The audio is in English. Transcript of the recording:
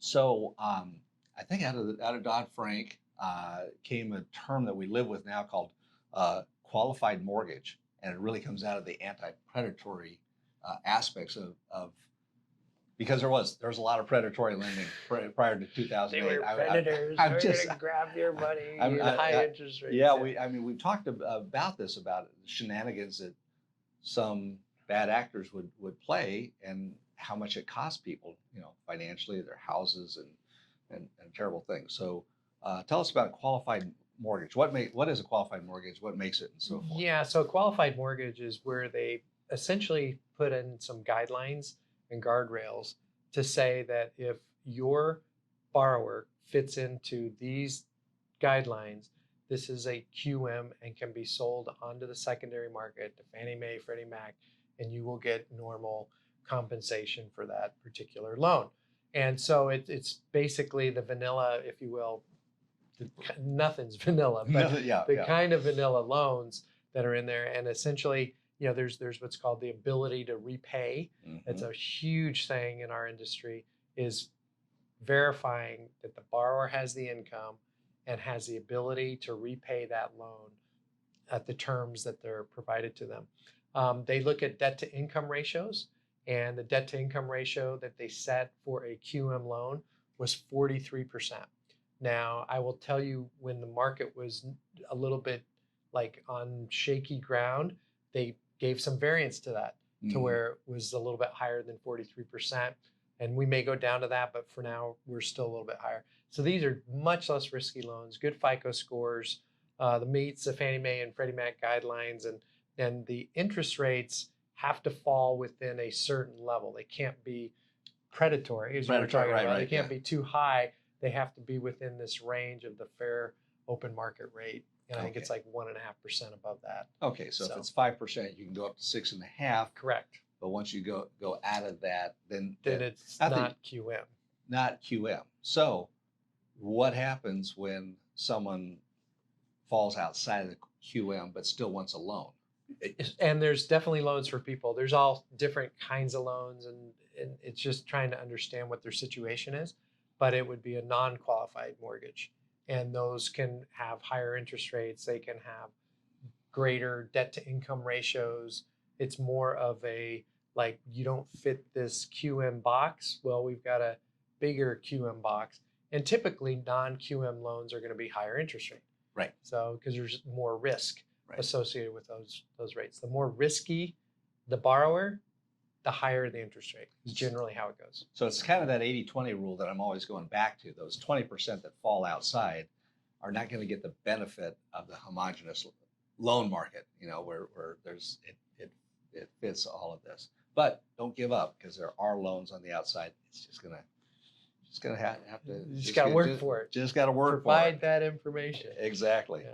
So I think out of Dodd-Frank came a term that we live with now called qualified mortgage, and it really comes out of the anti-predatory aspects of because there was a lot of predatory lending prior to 2008. They were predators. They were going to grab your money at high interest rates. Yeah, we've talked about this, about shenanigans that some bad actors would play, and how much it costs people, financially, their houses and terrible things. So tell us about a qualified mortgage. What is a qualified mortgage? What makes it, and so forth? Yeah, so a qualified mortgage is where they essentially put in some guidelines and guardrails to say that if your borrower fits into these guidelines, this is a QM and can be sold onto the secondary market to Fannie Mae, Freddie Mac, and you will get normal compensation for that particular loan. And so it's basically the vanilla, if you will. Nothing's vanilla, but the kind of vanilla loans that are in there. And essentially, there's what's called the ability to repay. It's a huge thing in our industry, is verifying that the borrower has the income and has the ability to repay that loan at the terms that they're provided to them. They look at debt to income ratios, and the debt to income ratio that they set for a QM loan was 43%. Now, I will tell you, when the market was a little bit like on shaky ground, they gave some variance to that to where it was a little bit higher than 43%. And we may go down to that, but for now, we're still a little bit higher. So these are much less risky loans, good FICO scores, the meets the Fannie Mae and Freddie Mac guidelines, and the interest rates have to fall within a certain level. They can't be predatory, as you were talking about. They can't be too high. They have to be within this range of the fair open market rate. And I think it's like 1.5% above that. Okay, so if it's 5%, you can go up to 6.5%. Correct. But once you go out of that, then it's not QM. Not QM. So what happens when someone falls outside of the QM but still wants a loan? And there's definitely loans for people. There's all different kinds of loans, and it's just trying to understand what their situation is. But it would be a non-qualified mortgage. And those can have higher interest rates. They can have greater debt to income ratios. It's more of a, like, you don't fit this QM box. Well, we've got a bigger QM box. And typically non-QM loans are going to be higher interest rate. Right. So, because there's more risk associated with those rates. The more risky the borrower, the higher the interest rate is generally how it goes. So it's kind of that 80-20 rule that I'm always going back to. Those 20% that fall outside are not going to get the benefit of the homogeneous loan market, where there's it fits all of this. But don't give up, because there are loans on the outside. It's just gonna have to. You just got to work for it. Just got to work for it. Provide that information. Exactly. Yeah.